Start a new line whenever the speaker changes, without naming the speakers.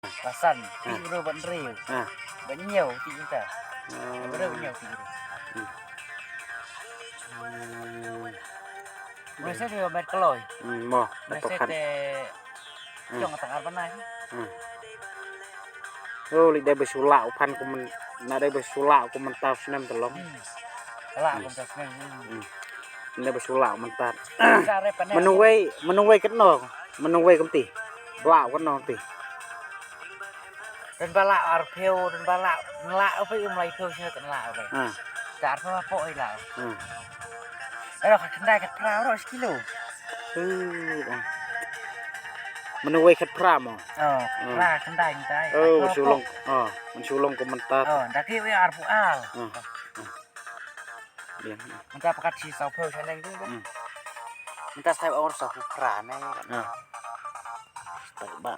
pasan piro ban riu ban nhiều thì chúng ta bro nhiều thì biasa dia main keloi
mo
biasa teh trong tengah apa nih
โอ้ลิได้ไปสุเหล่าพันกูมันน่าได้ไปสุเหล่ากูมันตาสนั่นตลอด
lahผมจะseneng
ได้ไปสุเหล่ามันตัด
cara panen
มันเอาไว้กันนอกมันเอาไว้กันตีเหล่ากันนอกตี
dan balak arpeo dan balak ngelak apa yang mulai peo sih kan ngelak apa dar apa poi lahแล้วขัดได้ขัดพร้าวร้อยกิโล
มันเอาไว้คัดพร่าม
ลาขัดได้ยังไง
มันชูลงมันชูลงก็มันตัด
แต่ที่วิอาร์พูอาล
เลี้ยง
มันจะประกาศชีสาวเพลใช่ไหมด้วยมันจะใส่เอาสาวพรานแน่
ตัดบ้า